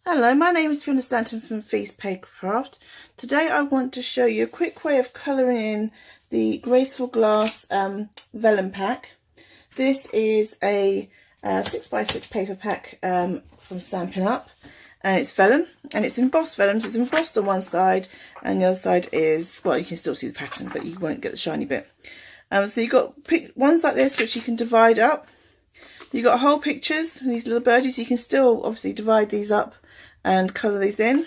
Hello, my name is Fiona Stanton from Feast Papercraft. Today I want to show you a quick way of colouring in the Graceful Glass vellum pack. This is a 6x6 paper pack from Stampin' Up, and it's vellum and it's embossed vellum. So it's embossed on one side and the other side is, well, you can still see the pattern but you won't get the shiny bit. So you've got ones like this which you can divide up. You've got whole pictures, these little birdies. You can still obviously divide these up and colour these in.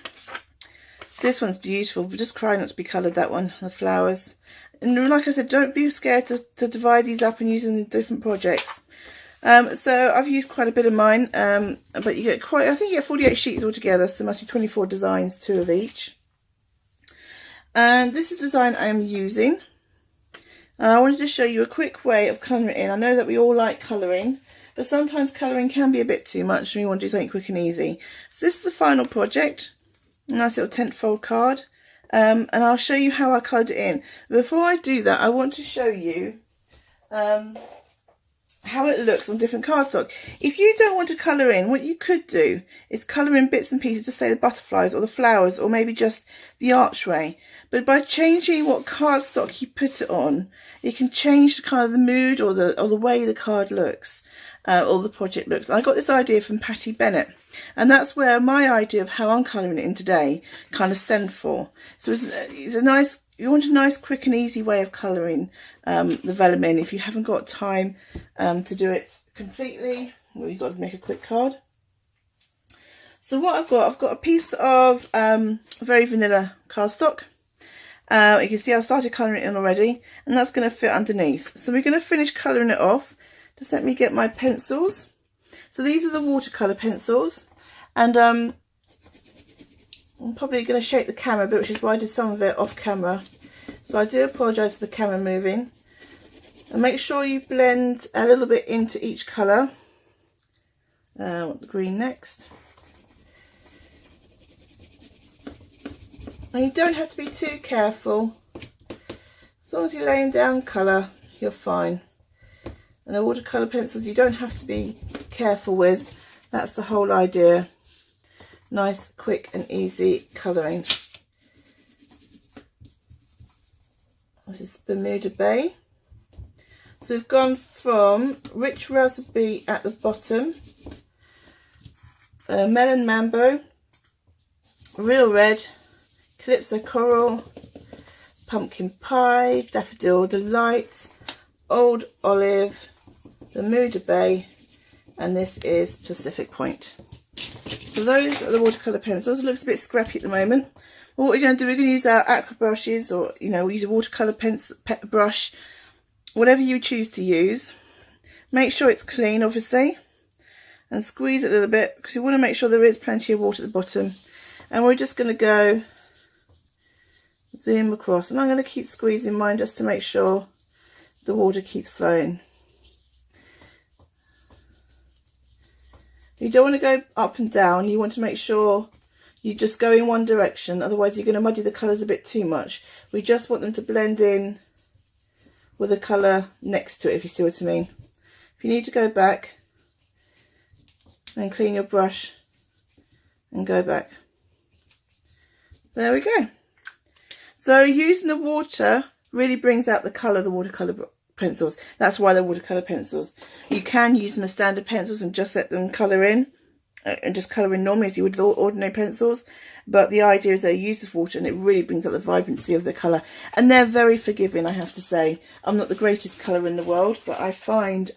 This one's beautiful, but just try not to be coloured, that one, the flowers. And like I said, don't be scared to divide these up and use them in different projects. So I've used quite a bit of mine, but you get I think you get 48 sheets altogether, so there must be 24 designs, 2 of each. And this is the design I am using. And I wanted to show you a quick way of colouring it in. I know that we all like colouring, but sometimes colouring can be a bit too much and we want to do something quick and easy. So this is the final project. A nice little tent fold card. And I'll show you how I coloured it in. Before I do that, I want to show you how it looks on different cardstock. If you don't want to colour in, what you could do is colour in bits and pieces, just say the butterflies or the flowers or maybe just the archway. But by changing what cardstock you put it on, you can change kind of the mood or the way the card looks, or the project looks. I got this idea from Patty Bennett, and that's where my idea of how I'm colouring it in today kind of stemmed for. So it's a nice, you want a nice, quick and easy way of colouring the vellum in if you haven't got time to do it completely. Well, you've got to make a quick card. So what I've got a piece of very vanilla cardstock. You can see I've started colouring it in already, and that's going to fit underneath. So we're going to finish colouring it off. Just let me get my pencils. So these are the watercolour pencils, and I'm probably going to shake the camera a bit, which is why I did some of it off camera. So I do apologise for the camera moving. And make sure you blend a little bit into each colour. I want the green next. And you don't have to be too careful. As long as you're laying down colour, you're fine. And the watercolour pencils you don't have to be careful with. That's the whole idea. Nice, quick and easy colouring. This is Bermuda Bay. So we've gone from Rich Raspberry at the bottom, Melon Mambo, Real Red, Calypso Coral, Pumpkin Pie, Daffodil Delight, Old Olive, Bermuda Bay, and this is Pacific Point. So those are the watercolour pencils. It looks a bit scrappy at the moment. Well, what we're going to do, we're going to use our aqua brushes, or we'll use a watercolour brush, whatever you choose to use. Make sure it's clean, obviously, and squeeze it a little bit because you want to make sure there is plenty of water at the bottom. And we're just going to go zoom across, and I'm going to keep squeezing mine just to make sure the water keeps flowing. You don't want to go up and down. You want to make sure you just go in one direction, otherwise you're going to muddy the colours a bit too much. We just want them to blend in with the colour next to it, if you see what I mean. If you need to go back, then clean your brush and go back. There we go. So using the water really brings out the colour of the watercolour pencils. That's why they're watercolour pencils. You can use them as standard pencils and just let them colour in, and just colour in normally as you would with ordinary pencils. But the idea is they use this water and it really brings out the vibrancy of the colour. And they're very forgiving, I have to say. I'm not the greatest colourer in the world, but I find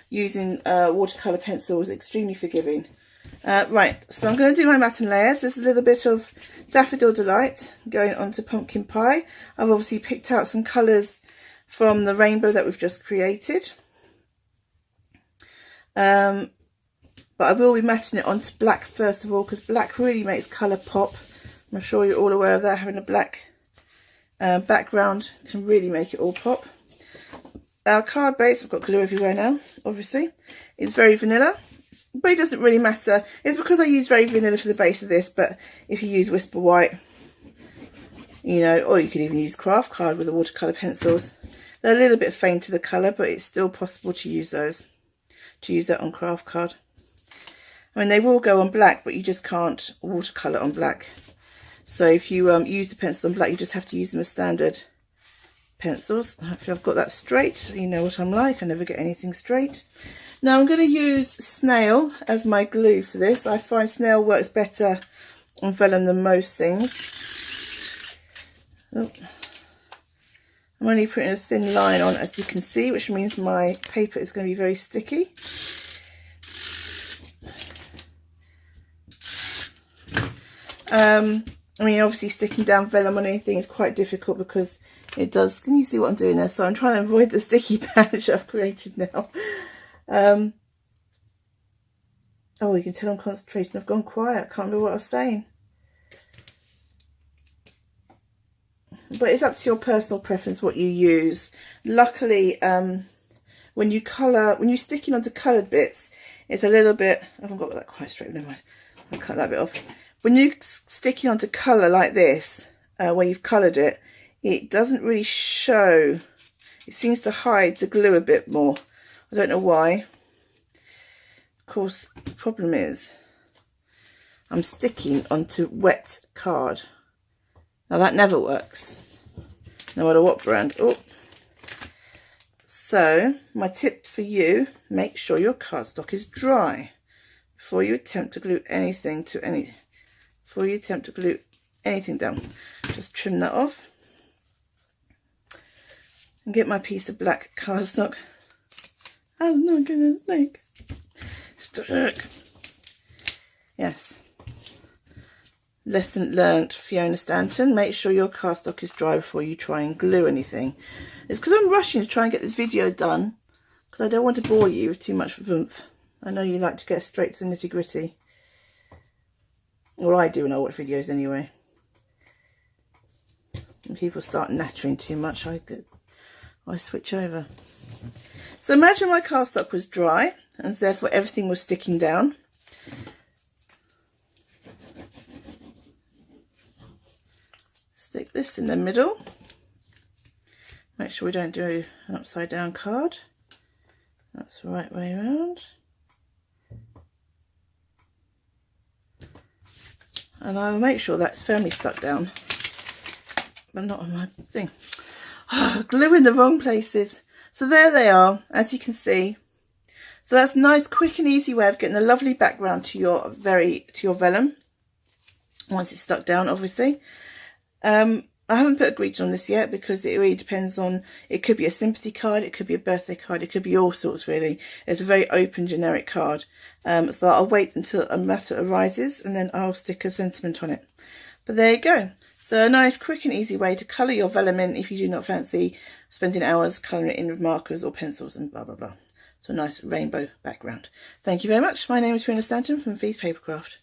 using watercolour pencils extremely forgiving. Right, so I'm going to do my matte and layers. This is a little bit of Daffodil Delight going onto Pumpkin Pie. I've obviously picked out some colours from the rainbow that we've just created. But I will be matting it onto black first of all, because black really makes colour pop. I'm sure you're all aware of that. Having a black background can really make it all pop. Our card base, I've got glue everywhere now, obviously, is very vanilla. But it doesn't really matter. It's because I use very vanilla for the base of this, but if you use Whisper White, or you could even use craft card with the watercolour pencils. They're a little bit faint to the colour, but it's still possible to use those, to use that on craft card. I mean, they will go on black, but you just can't watercolour on black. So if you use the pencils on black, you just have to use them as standard pencils. Hopefully I've got that straight. You know what I'm like, I never get anything straight. Now I'm going to use snail as my glue for this. I find snail works better on vellum than most things. Oh. I'm only putting a thin line on, as you can see, which means my paper is going to be very sticky. I mean, obviously sticking down vellum on anything is quite difficult because it does, can you see what I'm doing there? So I'm trying to avoid the sticky patch I've created now. Oh, you can tell I'm concentrating. I've gone quiet. I can't remember what I was saying. But it's up to your personal preference what you use. Luckily, when you're sticking onto coloured bits, it's a little bit, I haven't got that quite straight, never mind. I'll cut that bit off. When you're sticking onto colour like this, where you've coloured it, it doesn't really show. It seems to hide the glue a bit more. I don't know why. Of course, the problem is I'm sticking onto wet card. Now that never works, no matter what brand. Oh. So my tip for you, make sure your cardstock is dry before you attempt to glue anything down. Just trim that off and get my piece of black cardstock. Oh no, goodness sake. Stuck. Yes. Lesson learnt, Fiona Stanton. Make sure your cardstock is dry before you try and glue anything. It's because I'm rushing to try and get this video done, because I don't want to bore you with too much oomph. I know you like to get straight to the nitty gritty. Well, I do in old videos anyway. When people start nattering too much, I switch over. So imagine my cardstock was dry and therefore everything was sticking down. Stick this in the middle. Make sure we don't do an upside down card. That's the right way around. And I'll make sure that's firmly stuck down, but not on my thing. Glue in the wrong places. So there they are, as you can see. So that's a nice, quick and easy way of getting a lovely background to your vellum once it's stuck down, obviously. I haven't put a greeting on this yet because it really depends on, it could be a sympathy card, it could be a birthday card, it could be all sorts really. It's a very open generic card. So I'll wait until a matter arises and then I'll stick a sentiment on it. But there you go. So a nice quick and easy way to colour your vellum in if you do not fancy spending hours colouring it in with markers or pencils and blah blah blah. So a nice rainbow background. Thank you very much. My name is Fiona Stanton from Feast Papercraft.